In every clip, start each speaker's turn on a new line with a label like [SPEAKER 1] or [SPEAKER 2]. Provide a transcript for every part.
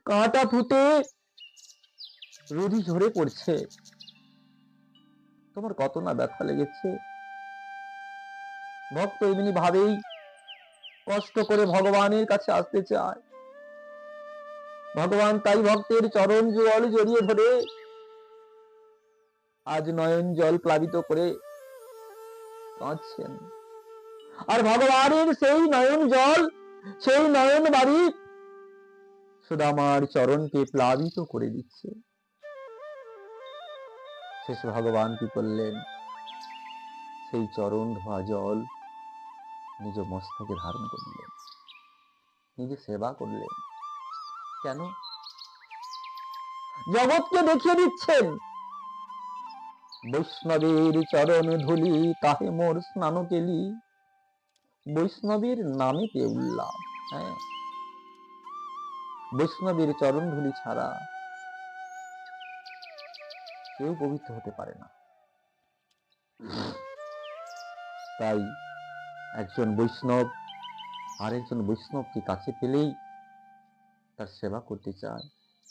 [SPEAKER 1] কাঁটা ফুটে রুধি ঝরে পড়ছে, তোমার কত না ব্যথা লেগেছে। ভক্ত এমনি ভাবেই কষ্ট করে ভগবানের কাছে আসতে চায়। ভগবান তাই ভক্তের চরণ জল জড়িয়ে ধরে আজ নয়ন জল প্লাবিত করে কাঁদছেন। আর ভগবানের সেই নয়ন জল, সেই নয়ন বাড়ি সুদামার চরণকে প্লাবিত করে দিচ্ছে। শেষে ভগবান কি করলেন? সেই চরণ ধোয়া জল নিজ মস্তকে ধারণ করলেন, নিজে সেবা করলেন। কেন? জগৎকে দেখিয়ে দিচ্ছেন বৈষ্ণবের চরণ ধুলি কাহে মোর স্নান কেলি। বৈষ্ণবের নামেতে উল্লাস। হ্যাঁ, বৈষ্ণবের চরণ ধুলি ছাড়া কেউ পবিত্র হতে পারে না। তাই একজন বৈষ্ণব আরেকজন বৈষ্ণবকে কাছে পেলেই তার সেবা করতে চায়,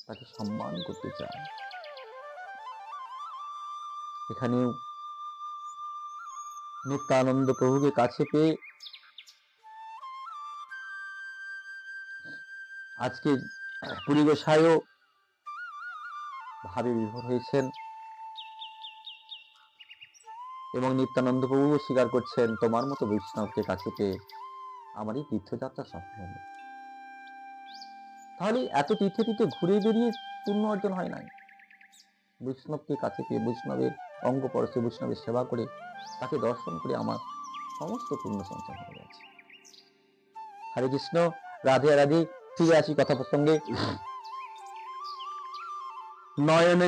[SPEAKER 1] তাকে সম্মান করতে চায়। এখানেও নিত্যানন্দ প্রভুকে কাছে পেয়ে আজকে পুরী গোসাইও ভাবে বিভোর হয়েছেন এবং নিত্যানন্দ প্রভুও স্বীকার করছেন, তোমার মতো বৈষ্ণবকে কাছে পেয়ে আমার এই তীর্থযাত্রা সফল হলো। তাহলে এত তীর্থে ঘুরে বেরিয়ে পুণ্য অর্জন হয় নাই। বৈষ্ণবকে কাছে পেয়ে বৈষ্ণবের অঙ্গ পরশে বৈষ্ণবের সেবা করে তাকে দর্শন করে আমার সমস্ত পুণ্য সঞ্চয় হয়ে গেছে। হরে কৃষ্ণ, রাধে রাধে। ফিরে আসি কথা প্রসঙ্গে। নয়নে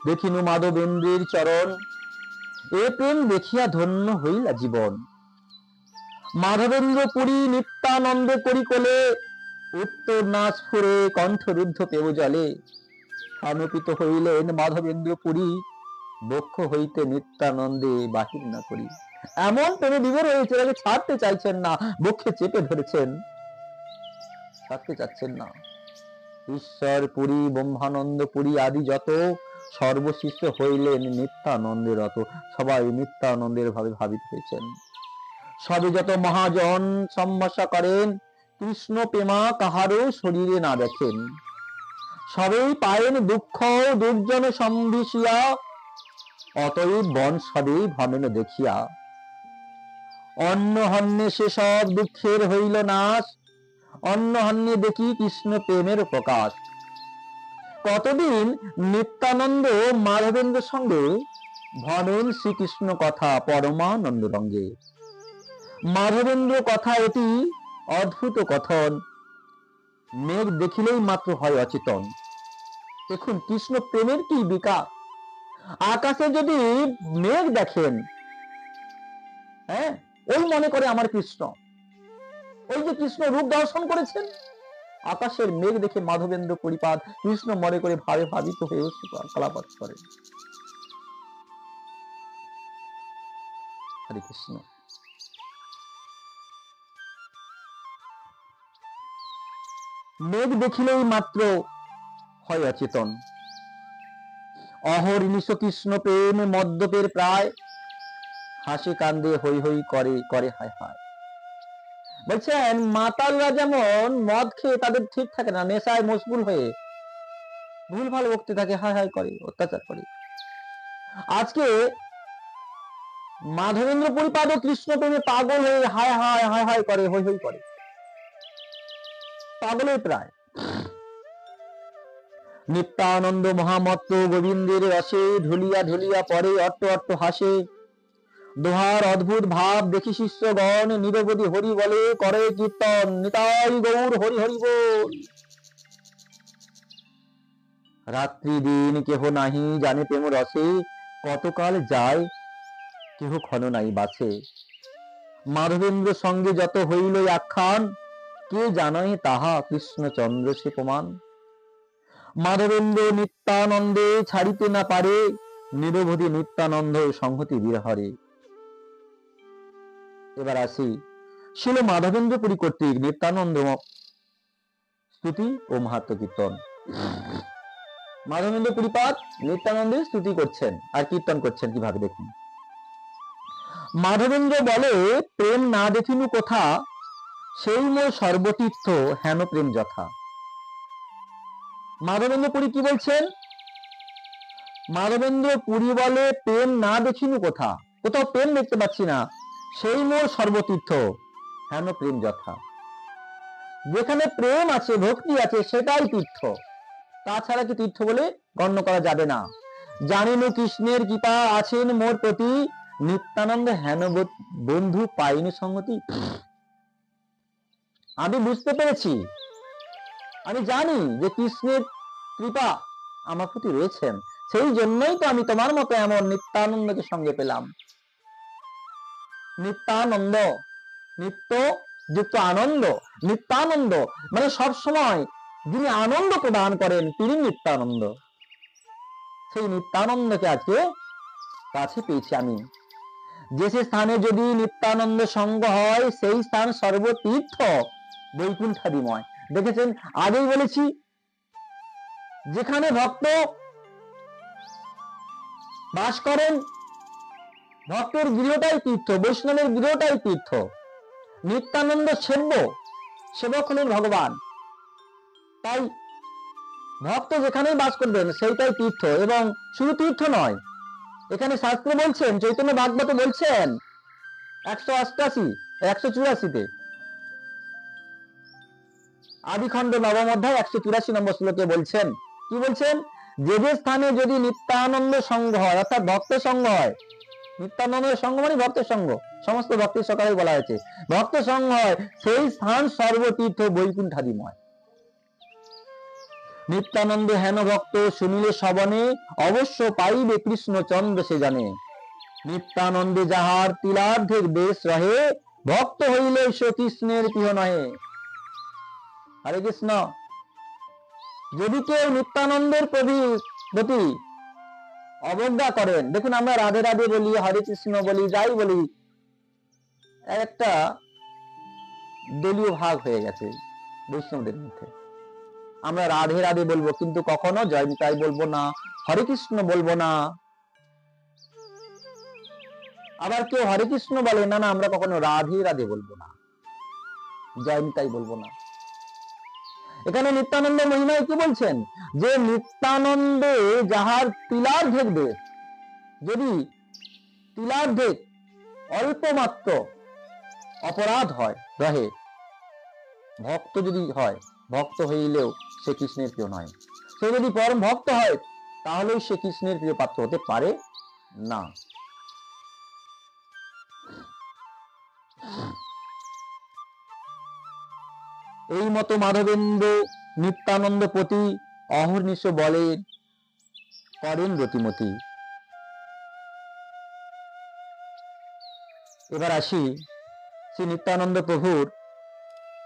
[SPEAKER 1] দেখিনু মাধবেন্দ্রের চরণ, এ প্রেম দেখিয়া ধন্য হইলা জীবন। মাধবেন্দ্র পুরী নিত্যানন্দে করি কোলে, উত্তর নাচ ফুরে কণ্ঠরুদ্ধ পেব জলে। আনপিত হইলেন মাধবেন্দ্র পুরী, বক্ষ হইতে নিত্যানন্দে বাহির না করি। এমন প্রেমে বিভোর হয়েছে, তাকে ছাড়তে চাইছেন না, বক্ষে চেপে ধরেছেন, ছাড়তে চাচ্ছেন না। ঈশ্বর পুরী, ব্রহ্মানন্দ পুরী আদি যত সর্বশিষ্য হইলেন নিত্যানন্দের রত। সবাই নিত্যানন্দের ভাবে ভাবিত হয়েছেন। সবে যত মহাজন সম্ভাষা করেন, কৃষ্ণ প্রেমা কাহারও শরীরে না দেখেন। সবেই পায়েন দুঃখ দুর্জন সম্ভিষিয়া, অতএব বন সবেই ভাবেন দেখিয়া। অন্ন হন্যে সেসব দুঃখের হইল নাশ, অন্ন হন্যে দেখি কৃষ্ণ প্রেমের প্রকাশ। কতদিন নিত্যানন্দ মাধবেন্দ্রের সঙ্গে ভাবেন শ্রীকৃষ্ণ কথা পরমানন্দ রঙ্গে। মাধবেন্দ্র কথা এটি অদ্ভুত কথন, মেঘ দেখিলেই মাত্র হয় অচেতন। দেখুন কৃষ্ণ প্রেমের কি বিকাশ। আকাশে যদি মেঘ দেখেন, হ্যাঁ, ওই মনে করে আমার কৃষ্ণ। ওই যে কৃষ্ণ রূপ দর্শন করেছেন, আকাশের মেঘ দেখে মাধবেন্দ্র পরিপাদ কৃষ্ণ মনে করে ভাবে ভাবিত হয়ে কলাপাত করেন। হরে কৃষ্ণ। মেঘ দেখিলেই মাত্র হয় অচেতন। অহর্নিশ কৃষ্ণ প্রেম মদ্যপের প্রায়, হাসি কান্দে হই হই করে করে হায় হায়। বলছেন মাতালরা যেমন মদ খেয়ে তাদের ঠিক থাকে না, নেশায় মশগুল হয়ে ভুল ভাল বকতে থাকে, হায় হায় করে, অত্যাচার করে। আজকে মাধবেন্দ্র পরিপাদ কৃষ্ণ প্রেমে পাগল হয়ে হায় হায় হায় হায় করে, হই হই করে, পাগলের প্রায়। নিত্যানন্দ মহামত্ত গোবিন্দের রসে ঢুলিয়া ঢুলিয়া পরে অট্ট অট্ট হাসে। দোহার অদ্ভুত ভাব দেখি শিষ্যগণ, নিরবধি হরি বলে করে কীর্তন, নিতাই গৌর হরি হরি বল। রাত্রি দিন কেহ নাহি জানে প্রেম রসে, কতকাল যায় কেহ ক্ষণ নাই বাসে। মাধবেন্দ্র সঙ্গে যত হইল আখ্যান, কে জানাই তাহা কৃষ্ণচন্দ্র সে প্রমাণ। মাধবেন্দ্র নিত্যানন্দে ছাড়িতে না পারে, নিরবধি নিত্যানন্দ সংহতি বিরহরে। এবার আসি, ছিল মাধবেন্দ্র পুরী কর্তৃক নিত্যানন্দ স্তুতি ও মাহাত্ম্য কীর্তন। মাধবেন্দ্র পুরীপাদ নিত্যানন্দের স্তুতি করছেন আর কীর্তন করছেন কিভাবে দেখুন। মাধবেন্দ্র বলে, প্রেম না দেখিনু কোথা, সেই মোর সর্বতীর্থ হেন প্রেম যথা। মাধবেন্দ্র পুরী কি বলছেন? মাধবেন্দ্র পুরী বলে, প্রেম না দেখিনু কোথা, কোথাও প্রেম দেখতে পাচ্ছি না, সেই মোর সর্বতীর্থ হেন প্রেম যথা। যেখানে প্রেম আছে, ভক্তি আছে, সেটাই তীর্থ, তাছাড়া কি তীর্থ বলে গণ্য করা যাবে না। জানিনু কৃষ্ণের কৃপা আছেন মোর প্রতি, নিত্যানন্দ হেন বন্ধু পাইনু সংগতি। আমি বুঝতে পেরেছি, আমি জানি যে কৃষ্ণের কৃপা আমার প্রতি রয়েছেন, সেই জন্যই তো আমি তোমার মতো এমন নিত্যানন্দকে সঙ্গে পেলাম। নিত্যানন্দ, নিত্য যুক্ত আনন্দ, নিত্যানন্দ মানে সব সময় যিনি আনন্দ প্রদান করেন তিনি নিত্যানন্দ। সেই নিত্যানন্দকে আজকে কাছে পেয়েছি আমি। যে স্থানে যদি নিত্যানন্দ সঙ্গ হয় সেই স্থান সর্বতীর্থ বৈকুণ্ঠাদিময়। দেখেছেন, আগেই বলেছি, যেখানে ভক্ত বাস করেন, ভক্তের গৃহটাই তীর্থ, বৈষ্ণবের গৃহটাই তীর্থ। নিত্যানন্দ সেবক হলেন ভগবান, তাই ভক্ত যেখানেই বাস করবেন সেইটাই তীর্থ। এবং শুধু তীর্থ নয়, এখানে শাস্ত্রে বলছেন, চৈতন্য ভাগবতে বলছেন 184 আদিখণ্ড নবম অধ্যায় 184 নম্বর শ্লোকে বলছেন, কি বলছেন? যে যে স্থানে যদি নিত্যানন্দ সঙ্গ হয়, অর্থাৎ ভক্ত সঙ্গ হয়, নিত্যানন্দের সঙ্গ মানে ভক্তের সঙ্গ, সমস্ত ভক্তির সকালে বলা হয়েছে, ভক্ত সঙ্গ হয় সেই স্থান সর্বতীর্থ বৈকুণ্ঠাদিময়। নিত্যানন্দ হেন ভক্ত শুনিলে শ্রবণে, অবশ্য পাইবে কৃষ্ণ চন্দ্র সে জানে। নিত্যানন্দে যাহার তিলার্ধের দেশ রহে, ভক্ত হইলে সে কৃষ্ণের প্রিয় নহে। হরে কৃষ্ণ। যদি কেউ নিত্যানন্দের প্রতি অবজ্ঞা করেন, দেখুন আমরা রাধে রাধে বলি, হরে কৃষ্ণ বলি, যাই বলি, একটা দলীয় ভাগ হয়ে গেছে বৈষ্ণবদের মধ্যে। আমরা রাধে রাধে বলবো, কিন্তু কখনো জয় নিতাই বলবো না, হরে কৃষ্ণ বলবো না। আবার কেউ হরে কৃষ্ণ বলে, না না আমরা কখনো রাধে রাধে বলবো না, জয় নিতাই বলবো না। এখানে নিত্যানন্দ মহিমায় কি বলছেন? যে নিত্যানন্দে যাহার তিলার্ধের দেশ, যদি তিলার্ধের অল্প মাত্র অপরাধ হয় রহে, ভক্ত যদি হয়, ভক্ত হইলেও সে কৃষ্ণের প্রিয় নয়। সে যদি পরম ভক্ত হয় তাহলেও সে কৃষ্ণের প্রিয় পাত্র হতে পারে না। এই মতো মাধবেন্দ্র নিত্যানন্দ প্রতি অহর্নিশ বলেন, করেন রতিমতি। এবার আসি শ্রী নিত্যানন্দ প্রভুর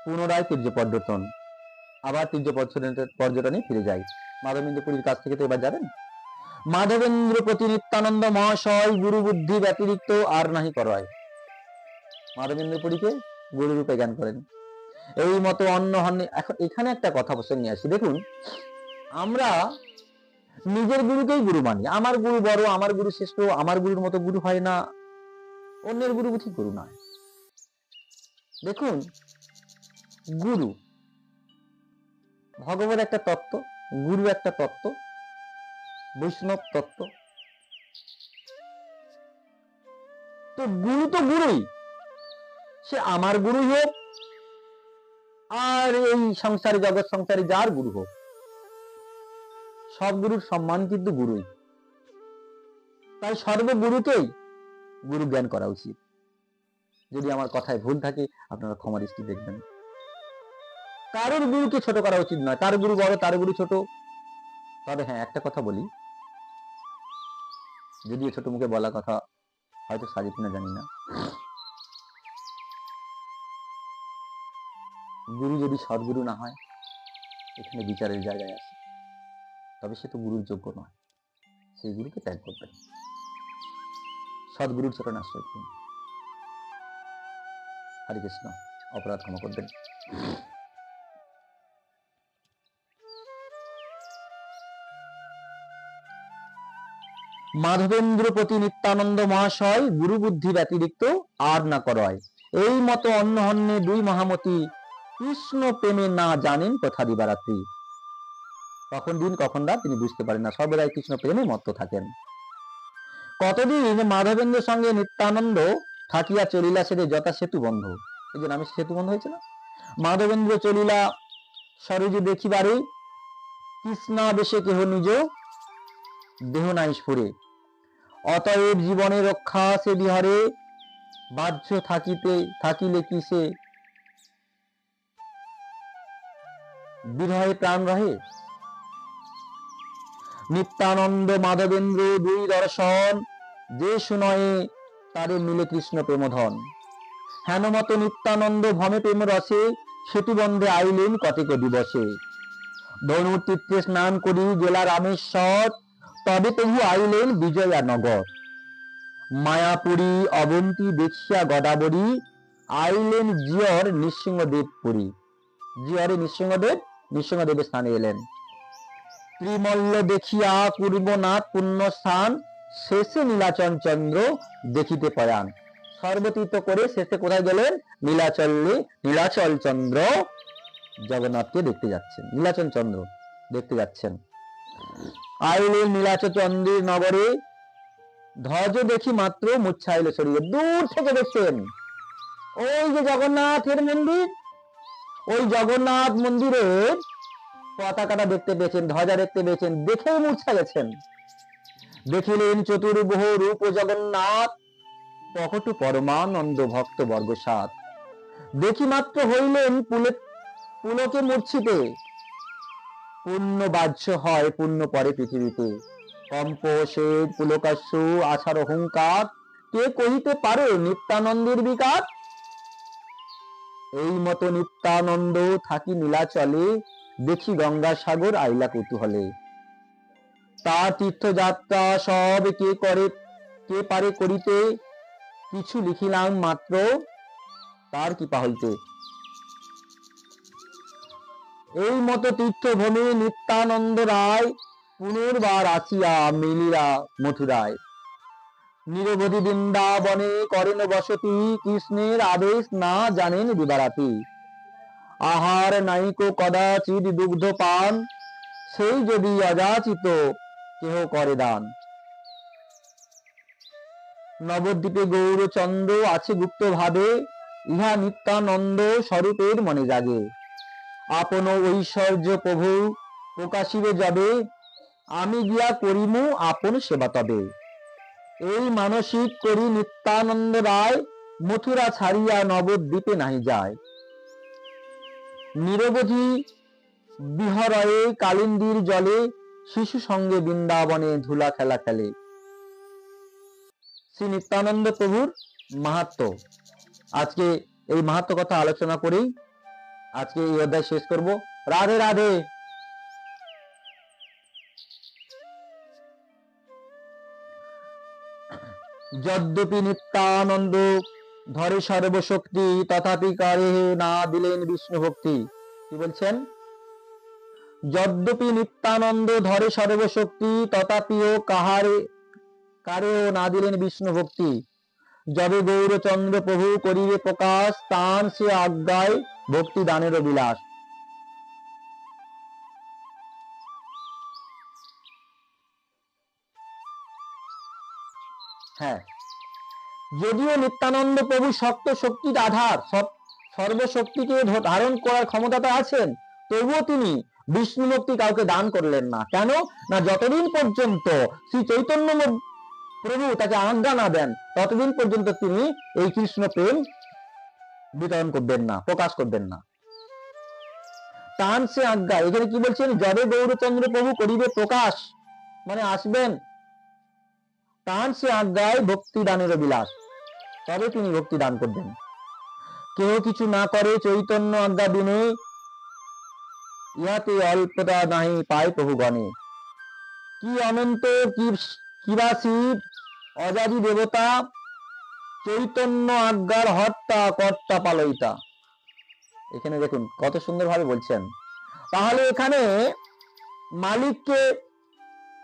[SPEAKER 1] পুনরায় তীর্য পর্যটন। আবার তীর্য পর্যটনে ফিরে যাই। মাধবেন্দ্র পুরীর কাছ থেকে তো এবার যাবেন। মাধবেন্দ্র প্রতি নিত্যানন্দ মহাশয় গুরু বুদ্ধি ব্যতিরিক্ত আর নাহি করয়। মাধবেন্দ্র পুরীকে গুরু রূপে জ্ঞান করেন। এই মতো অন্য হন। এখন এখানে একটা কথা প্রসঙ্গ নিয়ে আসি। দেখুন, আমরা নিজের গুরুকেই গুরু মানি, আমার গুরু বড়, আমার গুরু শ্রেষ্ঠ, আমার গুরুর মতো গুরু হয় না, অন্যের গুরু বুঝি গুরু নয়। দেখুন, গুরু ভগবান একটা তত্ত্ব, গুরু একটা তত্ত্ব, বৈষ্ণব তত্ত্ব। তো গুরু তো গুরুই, সে আমার গুরু হোক আর এই সংসারী জগৎ সংসারী যার গুরু হোক, সব গুরুর সম্মান কিন্তু গুরুই। তাই সর্বগুরুকেই গুরু জ্ঞান করা উচিত। যদি আমার কথায় ভুল থাকে আপনারা ক্ষমা দৃষ্টি দেখবেন। কারোর গুরুকে ছোট করা উচিত নয়, তার গুরু বড়, তার গুরু ছোট। তবে হ্যাঁ, একটা কথা বলি, যদিও ছোট মুখে বলা কথা হয়তো সাজে কিনা জানি না, গুরু যদি সদ্গুরু না হয়, এখানে বিচারের জায়গায় আসে, তবে সে তো গুরুর যোগ্য নয়, সেই গুরুকে ত্যাগ করবেন, সদ্গুরুর চরণে আশ্রয় করুন। হরে কৃষ্ণ, অপরাধ ক্ষমা করবেন। মাধবেন্দ্র প্রতি নিত্যানন্দ মহাশয় গুরু বুদ্ধি ব্যতিরিক্ত আর না করয়। এই মতো অন্য হন্যে দুই মহামতি কৃষ্ণ প্রেমে না জানেন তথা দিবারাত্রি। কখন দিন কখন রাত তিনি বুঝতে পারেন না, সর্বদাই কৃষ্ণ প্রেমে মত্ত থাকেন। কতদিন মাধবেন্দ্রের সঙ্গে নিত্যানন্দ থাকিয়া চলিলা সেরে যথা সেতু বন্ধ। এই যে নামে সেতু বন্ধ হয়েছে না। মাধবেন্দ্র চলিলা সরোজে দেখিবারে, কৃষ্ণাবেশে কেহ নিজ দেহ নাই স্ফুরে। অতএব জীবনে রক্ষা সে বিহারে, বাহ্য থাকিলে কি সে বিরহে প্রাণ রহে। নিত্যানন্দ মাধবেন্দ্র দুই দর্শন, যে শুনয়ে তারে মিলে কৃষ্ণ প্রেমধন। হেনমত নিত্যানন্দ ভমে প্রেম রসে, সেতু বন্ধে আইলেন কতেক দিবসে। ধনুর তীর্থে স্নান করি গেলা রামেশ্বর, তবে তবু আইলেন বিজয়া নগর। মায়াপুরী অবন্তী দেখিয়া গদাবরী, আইলেন জিয়র নৃসিংহদেব পুরী। জিয়রে নৃসিংহদেবের স্থানে এলেন। ত্রিমল্ল দেখিয়া পূর্বনাথ পুণ্যস্থান, শেষে নীলাচল চন্দ্র দেখিতে প্রয়াণ। সর্বতীর্থ করে শেষে কোথায় গেলেন? নীলাচল চন্দ্র জগন্নাথকে দেখতে যাচ্ছেন, নীলাচল চন্দ্র দেখতে যাচ্ছেন। আইলেন নীলাচল চন্দ্রের নগরে, ধ্বজ দেখি মাত্র মুচ্ছাইল শরীরে। দূর থেকে দেখছেন ওই যে জগন্নাথের মন্দির, ওই জগন্নাথ মন্দিরের পতাকাটা দেখতে পেয়েছেন, ধ্বজা দেখতে পেয়েছেন, দেখেই মূর্ছা গেছেন। দেখিলেন চতুর্বহ রূপ জগন্নাথ, প্রকট পরমানন্দ ভক্ত বর্গ সাত। দেখি মাত্র হইলেন পুলকে মূর্ছিতে, পুণ্য বাহ্য হয় পুণ্য পরে পৃথিবীতে। কম্প শ্বেত পুলকাশ্রু আছাড় হুঙ্কার, কে কহিতে পারে নিত্যানন্দের বিকার। এই মতো নিত্যানন্দ থাকি নীলাচলে, দেখি গঙ্গাসাগর আইলা কৌতূহলে। তার তীর্থযাত্রা সব কে পারে করিতে, কিছু লিখিলাম মাত্র তার কৃপা হইতে। এই মতো তীর্থভূমি নিত্যানন্দ রায়, পুনর্বার আসিয়া মিলিরা মথুরায়। নিরবধি বৃন্দাবনে করেন বসতি, কৃষ্ণের আদেশ না জানেন দিবারাতি। আহার নাইকো কদাচিৎ দুগ্ধ পান, সেই যদি অযাচিত কেহ করে দান। নবদ্বীপে গৌরচন্দ্র আছে গুপ্ত ভাবে, ইহা নিত্যানন্দ স্বরূপের মনে জাগে। আপন ঐশ্বর্য প্রভু প্রকাশিবে যাবে, আমি গিয়া করিমু আপন সেবা তবে। এই মানসিক করি নিত্যানন্দ রায়, মথুরা ছাড়িয়া নবদ্বীপে নাহি যায়। নিরবধি বিহরয়ে কালিন্দীর জলে, শিশু সঙ্গে বৃন্দাবনে ধুলা খেলা খেলে। শ্রী নিত্যানন্দ প্রভুর মাহাত্ম্য, আজকে এই মাহাত্ম্য কথা আলোচনা করেই আজকে এই অধ্যায় শেষ করব। রাধে রাধে। যদ্যপি নিত্যানন্দ ধরে সর্বশক্তি, তথাপি কারে না দিলেন বিষ্ণু ভক্তি। কি বলছেন? যদ্যপি নিত্যানন্দ ধরে সর্বশক্তি, তথাপিও কারেও না দিলেন বিষ্ণু ভক্তি। যবে গৌরচন্দ্র প্রভু করিবে প্রকাশ, তান সে আজ্ঞায় ভক্তি দানের বিলাস। হ্যাঁ, যদিও নিত্যানন্দ প্রভু শক্ত শক্তির আধার, সর্বশক্তিকে ধারণ করার ক্ষমতাটা আছেন, তবুও তিনি বিষ্ণু ভক্তি কাউকে দান করলেন না। কেন না, যতদিন পর্যন্ত শ্রী চৈতন্য প্রভু তাকে আজ্ঞা না দেন, ততদিন পর্যন্ত তিনি এই কৃষ্ণ প্রেম বিতরণ করবেন না, প্রকাশ করবেন না। তান সে আজ্ঞা, এখানে কি বলছেন? যবে গৌরচন্দ্র প্রভু করিবে প্রকাশ, মানে আসবেন, তান সে আজ্ঞায় ভক্তি দানের বিলাস, তবে তিনি ভক্তি দান করবেন। কেউ কিছু না করে চৈতন্য আজ্ঞা বিনে, ইহাতে অল্পতা নাহি পায় প্রভু গণে। কি অনন্ত কিবা শিব অজাদি দেবতা, চৈতন্য আজ্ঞার হর্তা কর্তা পালয়িতা। এখানে দেখুন কত সুন্দর ভাবে বলছেন। তাহলে এখানে মালিককে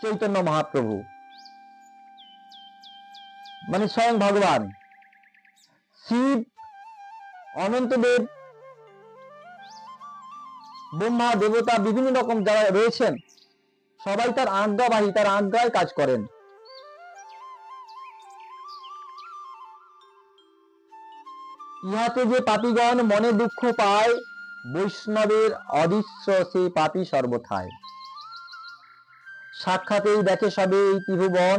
[SPEAKER 1] চৈতন্য মহাপ্রভু, মানে স্বয়ং ভগবান শিব, অনন্তদেব, ব্রহ্মা, দেবতা, বিভিন্ন রকম যারা রয়েছেন সবাই তার আজ্ঞাবাহী, তার আজ্ঞায় কাজ করেন। ইহাতে যে পাপীগণ মনে দুঃখ পায়, বৈষ্ণবের অদৃশ্য সে পাপী সর্বথায়। সাক্ষাতেই দেখে সবে এই ত্রিভুবন,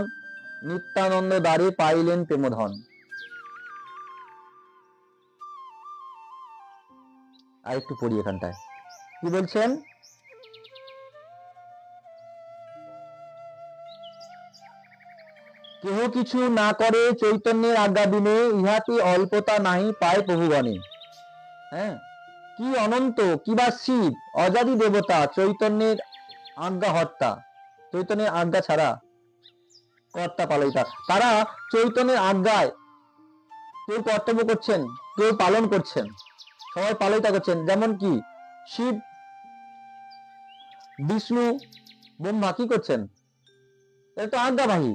[SPEAKER 1] নিত্যানন্দ দ্বারে পাইলেন প্রেমধন। আর একটু পড়ি এখানটায় কি বলছেন, কেহ কিছু না করে চৈতন্যের আজ্ঞা বিনে, ইহাতে অল্পতা নাহি পায় প্রভুগণে। হ্যাঁ, কি অনন্ত, কি বা শিব, অজাদি দেবতা, চৈতন্যের আজ্ঞা হর্তা, চৈতন্যের আজ্ঞা ছাড়া কর্তা পালয়িতা। তারা চৈতন্যের আজ্ঞায় কেউ কর্তব্য করছেন, কেউ পালন করছেন, সবাই পালয়িতা করছেন। যেমন কি শিব, বিষ্ণু, ব্রহ্মা কি করছেন, এটা তো আজ্ঞাবাহী,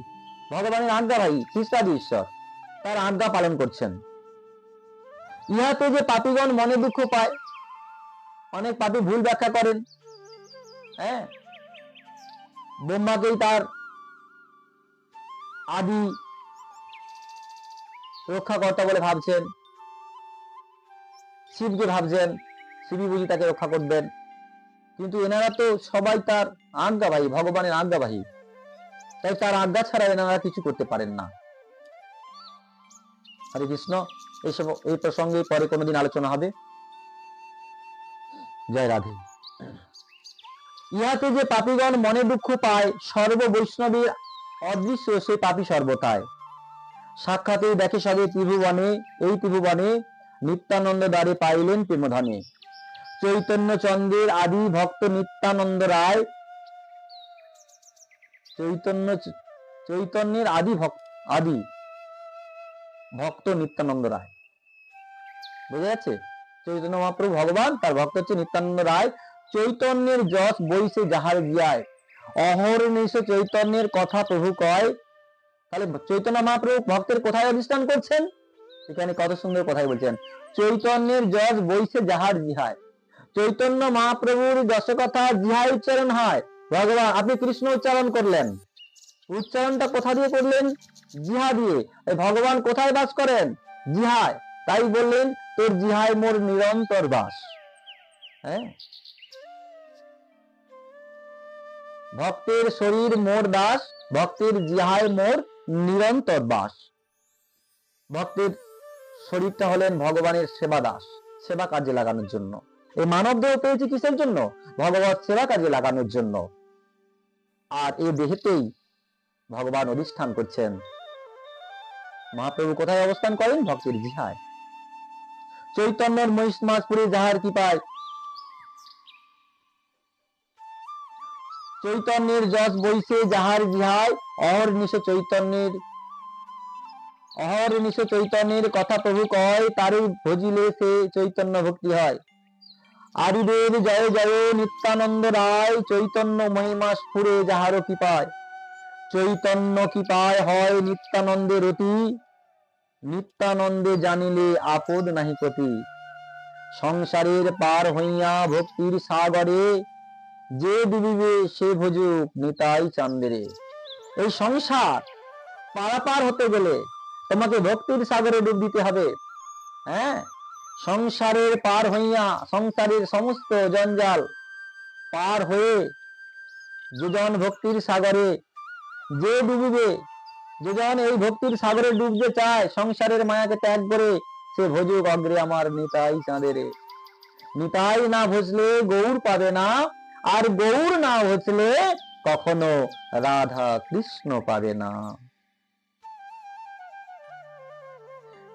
[SPEAKER 1] ভগবানের আজ্ঞাবাহী, খ্রিস্টাদি ঈশ্বর, তার আজ্ঞা পালন করছেন। ইহাতে যে পাপীগণ মনে দুঃখ পায়, অনেক পাপী ভুল ব্যাখ্যা করেন। হ্যাঁ, ব্রহ্মাকেই তার আদি রক্ষাকর্তা বলে ভাবছেন, শিবকে ভাবছেন শিবই বুঝি তাকে রক্ষা করবেন, কিন্তু এনারা তো সবাই তার আজ্ঞাবাহী, ভগবানের আজ্ঞাবাহী, তাই তার আজ্ঞা ছাড়া এনারা কিছু করতে পারেন না। হরে কৃষ্ণ। এইসব এই প্রসঙ্গে পরে কোনোদিন আলোচনা হবে। জয় রাধে। ইহাতে যে পাপীগণ মনে দুঃখ পায়, সর্ব বৈষ্ণবের অদৃশ্য সে পাপী সর্বথায়। সাক্ষাতে দেখে সবে ত্রিভুবনে, এই ত্রিভুবনে নিত্যানন্দ দ্বারে পাইলেন প্রেমধনে। চৈতন্য চন্দ্রের আদি ভক্ত নিত্যানন্দ রায়, চৈতন্যের আদি ভক্ত নিত্যানন্দ রায়। বোঝা যাচ্ছে, চৈতন্য মহাপ্রভু ভগবান, তার ভক্ত হচ্ছে নিত্যানন্দ রায়। চৈতন্যের যশ বইছে যাহার জিয়ায়, অহর্নিশে চৈতন্যের কথা প্রভু কয়। তাহলে চৈতন্য মহাপ্রভু ভক্তের কোথায় অধিষ্ঠান করছেন, এখানে কত সুন্দর কথাই বলছেন, চৈতন্যের যশ বইছে যাহার জিহায়। চৈতন্য মহাপ্রভুর যশ কথা জিহায় উচ্চারণ হয়। ভগবান, আপনি কৃষ্ণ উচ্চারণ করলেন, উচ্চারণটা কোথা দিয়ে করলেন, জিহা দিয়ে। ভগবান কোথায় বাস করেন, জিহায়, তাই বললেন তোর জিহায় মোর নিরন্তর বাস। হ্যাঁ, ভক্তের শরীর মোর দাস, ভক্তের জিহায় মোর নিরন্তর বাস। ভক্তের শরীরটা হলেন ভগবানের সেবা দাস, সেবা কাজে লাগানোর জন্য। এই মানব দেহ পেয়েছি কিসের জন্য, ভগবত সেবা কাজে লাগানোর জন্য। আর এই দেহেতেই ভগবান অধিষ্ঠান করছেন। মহাপ্রভু কোথায় অবস্থান করেন, ভক্তের জিহায়। চৈতন্যের মহিষমাসপুরে যাহার কি পায়, চৈতন্যের যশ বইছে যাহার জিহায়, অহর্নিশে চৈতন্যের কথা প্রভু কয়, তারে ভজিলে সে চৈতন্য ভক্তি হয়। আদিদেব জয় জয় নিত্যানন্দ রায়, চৈতন্য মহিমা স্ফুরে যাহারও কৃপায়। চৈতন্য কৃপায় হয় নিত্যানন্দের অতি, নিত্যানন্দে জানিলে আপদ নাহি ক্ষতি। সংসারের পার হইয়া ভক্তির সাগরে, যে ডুবিবে সে ভজুক নিতাই চান্দেরে। এই সংসার পারাপার হতে গেলে তোমাকে ভক্তির সাগরে ডুব দিতে হবে। হ্যাঁ, সংসারের পার হইয়া, সংসারের সমস্ত জঞ্জাল পার হয়ে যেজন ভক্তির সাগরে, যে ডুবিবে, যেজন এই ভক্তির সাগরে ডুবতে চায়, সংসারের মায়াকে ত্যাগ করে, সে ভজুক অগ্রে আমার নিতাই চাঁদেরে। নিতাই না ভজলে গৌর পাবে না, আর গৌর না ভজলে কখনো রাধা কৃষ্ণ পাবে না।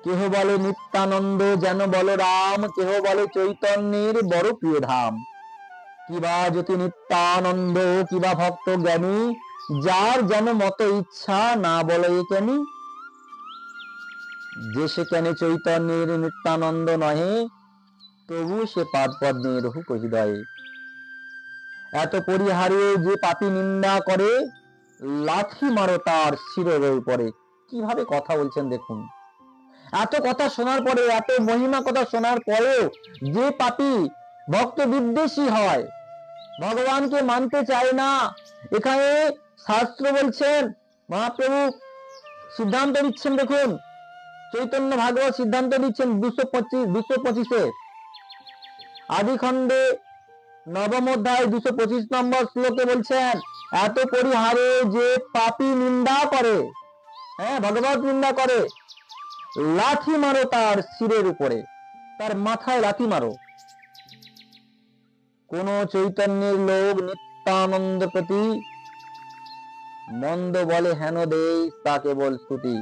[SPEAKER 1] কেহ বলে নিত্যানন্দ যেন বলরাম, কেহ বলে চৈতন্যের বড় প্রিয় ধাম। কিবা জ্যোতি নিত্যানন্দ, কিবা ভক্ত জ্ঞানী, যার যেন মত ইচ্ছা না বলে কেনি। যে সে কেন চৈতন্যের নিত্যানন্দ নহে, তবু সে পাদ পদ্মে রহুক হৃদয়ে। এত পরিহারে যে পাপী নিন্দা করে, লাথি মারো তার শিরোর উপরে। কিভাবে কথা বলছেন দেখুন। এত কথা শোনার পরে, এত মহিমা কথা শোনার পরেও যে পাপী ভক্ত বিদ্বেষী হয়, ভগবানকে মানতে চায় না, এখানে শাস্ত্র বলছেন, মহাপ্রভু সিদ্ধান্ত দিচ্ছেন দেখুন, চৈতন্য ভাগবত সিদ্ধান্ত দিচ্ছেন 225 আদি খণ্ডে নবম অধ্যায় 225 নম্বর শ্লোকে বলছেন, এত পরিহারে যে পাপী নিন্দা করে, হ্যাঁ ভগবত নিন্দা করে, লাথি মারো তার শিরের উপরে, তার মাথায় লাথি মারো। কোন চৈতন্যের লোক নিত্যানন্দ প্রতি মন্দ বলে হেন দেই তা কেবল স্তুতি।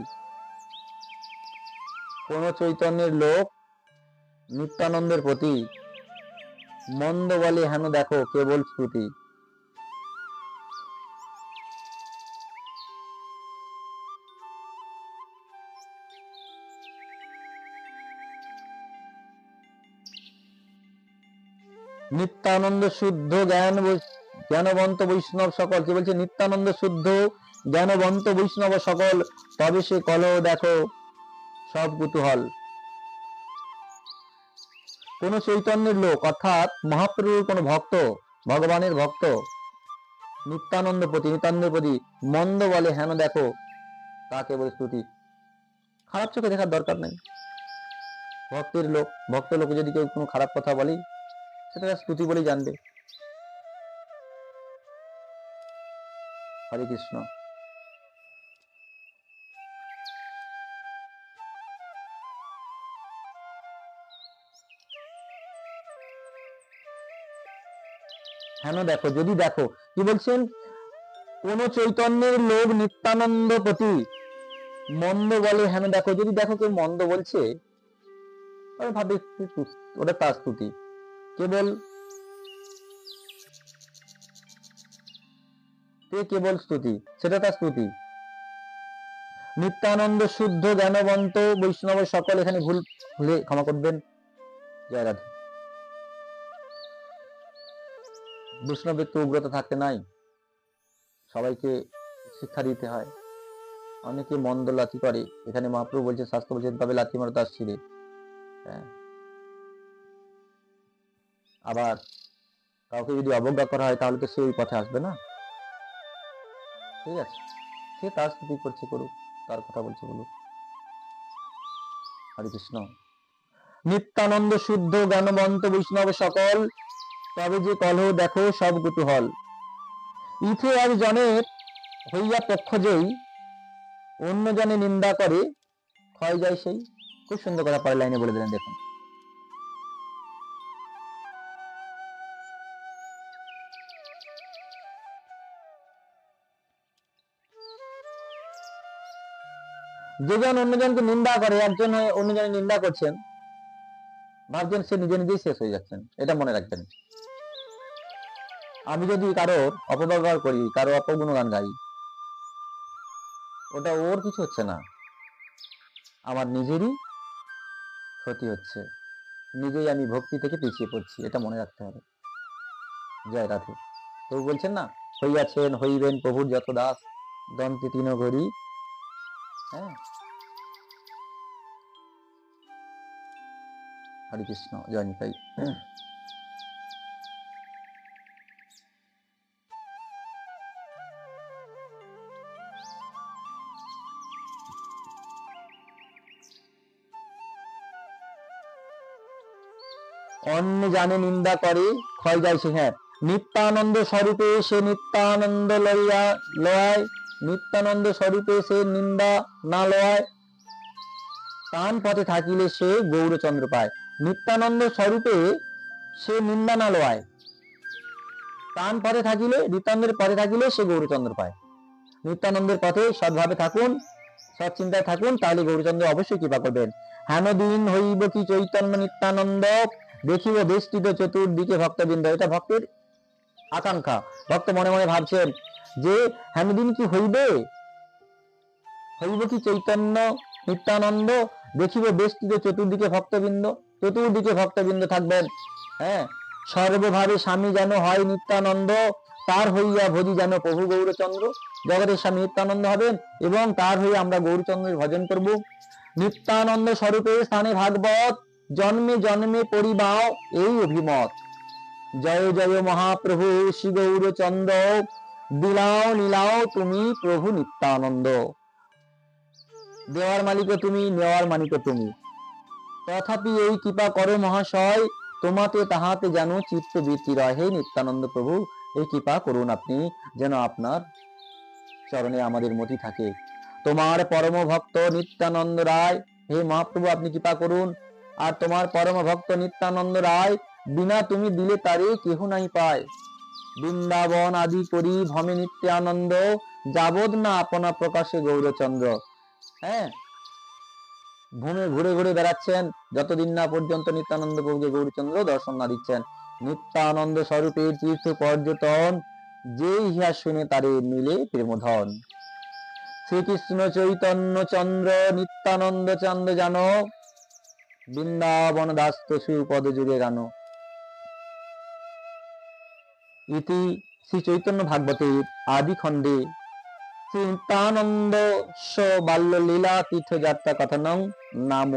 [SPEAKER 1] কোন চৈতন্যের লোক নিত্যানন্দের প্রতি মন্দ বলে হেন দেখো কেবল স্তুতি। নিত্যানন্দ শুদ্ধ জ্ঞানবন্ত বৈষ্ণব সকল, কি বলছে, নিত্যানন্দ শুদ্ধ জ্ঞানবন্ত বৈষ্ণব সকল, তবে সে কলহ দেখো সব কুতূহল। কোন চৈতন্যের লোক অর্থাৎ মহাপ্রভুর কোন ভক্ত, ভগবানের ভক্ত নিত্যানন্দের প্রতি মন্দ বলে হেন দেখো তাকে বলে স্তুতি। খারাপ চোখে দেখার দরকার নেই। ভক্ত লোক যদি কেউ কোনো খারাপ কথা বলে সেটা স্তুতি বলেই জানবে। হরে কৃষ্ণ। হেন দেখো, যদি দেখো, কি বলছেন, কোন চৈতন্যের লোক নিত্যানন্দ প্রতি মন্দ বলে হেন দেখো, যদি দেখো কেউ মন্দ বলছে ভাবে ওটা তার স্তুতি, কেবল স্তুতি, সেটা তার স্তুতি। নিত্যানন্দ শুদ্ধ জ্ঞানবন্ত বৈষ্ণব সকল, এখানে ভুল হলে ক্ষমা করবেন। জয় রাধে। বৈষ্ণবের তো উগ্রতা থাকতে নাই, সবাইকে শিক্ষা দিতে হয়। অনেকে মন্দ লাথি করে, এখানে মহাপ্রভু বলছে, শাস্ত্র বলছেন, তবে লাথি মারো তার শিরে। আবার কাউকে যদি অবজ্ঞা করা হয় তাহলে তো সে ওই পথে আসবে না। ঠিক আছে, সে তার স্তুতি করছে করুক, তার কথা বলছে বলুক। হরে কৃষ্ণ। নিত্যানন্দ শুদ্ধ জ্ঞানবন্ত বৈষ্ণব সকল, তবে যে কলহ দেখো সব কুতূহল। ইথে এক জনের হইয়া পক্ষ যেই, অন্য জনে নিন্দা করে ক্ষয় যায় সেই। খুব সুন্দর কথা পরের লাইনে বলে দিলেন দেখুন। যেজন অন্যজনকে নিন্দা করে, একজন হয়ে অন্যজনের নিন্দা করছেন, ভাবছেন সে নিজে নিজেই শেষ হয়ে যাচ্ছেন। এটা মনে রাখবেন। আমি যদি কারোর অপব্যবহার করি, কারো অপগুণগান গাই, ওটা ওর কিছু হচ্ছে না, আমার নিজেরই ক্ষতি হচ্ছে, নিজেই আমি ভক্তি থেকে পিছিয়ে পড়ছি। এটা মনে রাখতে হবে। জয় রাধে। প্রভু বলছেন না, হইয়াছেন হইবেন প্রভুর যত দাস, দন্তে তিন ঘড়ি। হ্যাঁ, হরে কৃষ্ণ। জয় নিতাই। অন্য জানে নিন্দা করে ক্ষয় যায় সে। হ্যাঁ, নিত্যানন্দ স্বরূপে সে নিত্যানন্দ লয়, নিত্যানন্দ স্বরূপে সে নিন্দা না লয়, তান পথে থাকিলে সে গৌরচন্দ্র পায়। নিত্যানন্দ স্বরূপে সে নিন্দা না লয়, তান পথে থাকিলে, নিত্যানন্দের পথে থাকিলে সে গৌরচন্দ্র পায়। নিত্যানন্দের পথে সৎভাবে থাকুন, সৎ চিন্তায় থাকুন, তাহলে গৌরচন্দ্র অবশ্যই কৃপা করবেন। হেন দিন হইব কি চৈতন্য নিত্যানন্দ, দেখিব বেষ্টিত চতুর্দিকে ভক্তবৃন্দ। এটা ভক্তের আকাঙ্ক্ষা। ভক্ত মনে মনে ভাবছেন যে হেন দিন কি হইবে, হইব কি চৈতন্য নিত্যানন্দ, দেখিব বেষ্টিত চতুর্দিকে ভক্তবৃন্দ। চতুর্দিকে ভক্তবৃন্দ থাকবেন। হ্যাঁ, সর্বভাবে স্বামী যেন হয় নিত্যানন্দ, তার হইয়া ভজি যেন প্রভু গৌরচন্দ্র। জগতের স্বামী নিত্যানন্দ হবেন এবং তার হয়ে আমরা গৌরচন্দ্রের ভজন করব। নিত্যানন্দ স্বরূপে স্থানে ভাগবত, জন্মে জন্মে পরিবাও এই অভিমত। জয় জয় মহাপ্রভু শ্রী গৌরচন্দ্র, দিলাও নীলাও তুমি প্রভু নিত্যানন্দ। দেওয়ার মালিক তুমি, নেওয়ার মালিক তুমি, তথাপি এই কৃপা করো মহাশয়, তোমাতে তাহাতে যেন চিত্তবৃত্তি রয়। হে নিত্যানন্দ প্রভু, এই কৃপা করুন আপনি, যেন আপনার চরণে আমাদের মতি থাকে। তোমার পরম ভক্ত নিত্যানন্দ রায়, হে মহাপ্রভু আপনি কৃপা করুন। আর তোমার পরম ভক্ত নিত্যানন্দ রায়, বিনা তুমি দিলে তারে কেহ নাই পায়। বৃন্দাবন আদি করি ভমে নিত্যানন্দ, যাবদ না আপনা প্রকাশে গৌরচন্দ্র। হ্যাঁ, ভূমে ঘুরে ঘুরে বেড়াচ্ছেন যতদিন না পর্যন্ত নিত্যানন্দ প্রভুকে গৌরচন্দ্র দর্শন না দিচ্ছেন। নিত্যানন্দ স্বরূপের তীর্থ পর্যটন, যে ইহা শুনে তারে মিলে প্রেমধন। শ্রীকৃষ্ণ চৈতন্য চন্দ্র নিত্যানন্দ চন্দ্র জানো, বৃন্দাবন দাস্ত সুপদ জুড়ে গানো। ইতি শ্রী চৈতন্য ভাগবতের আদি খণ্ডে শ্রী নিত্যানন্দ বাল্য লীলা তীর্থযাত্রা কথানং নাম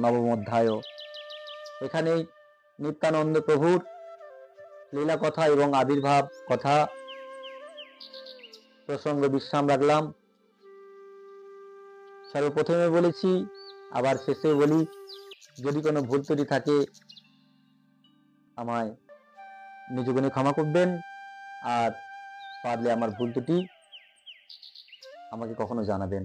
[SPEAKER 1] নবম অধ্যায়। এখানে নিত্যানন্দ প্রভুর লীলা কথা এবং আবির্ভাব কথা প্রসঙ্গ বিশ্রাম রাখলাম। সর্বপ্রথমে বলেছি, আবার শেষে বলি, যদি কোনো ভুল ত্রুটি থাকে আমায় নিজ গুণে ক্ষমা করবেন, আর পারলে আমার ভুল ত্রুটি আমাকে কখনো জানাবেন।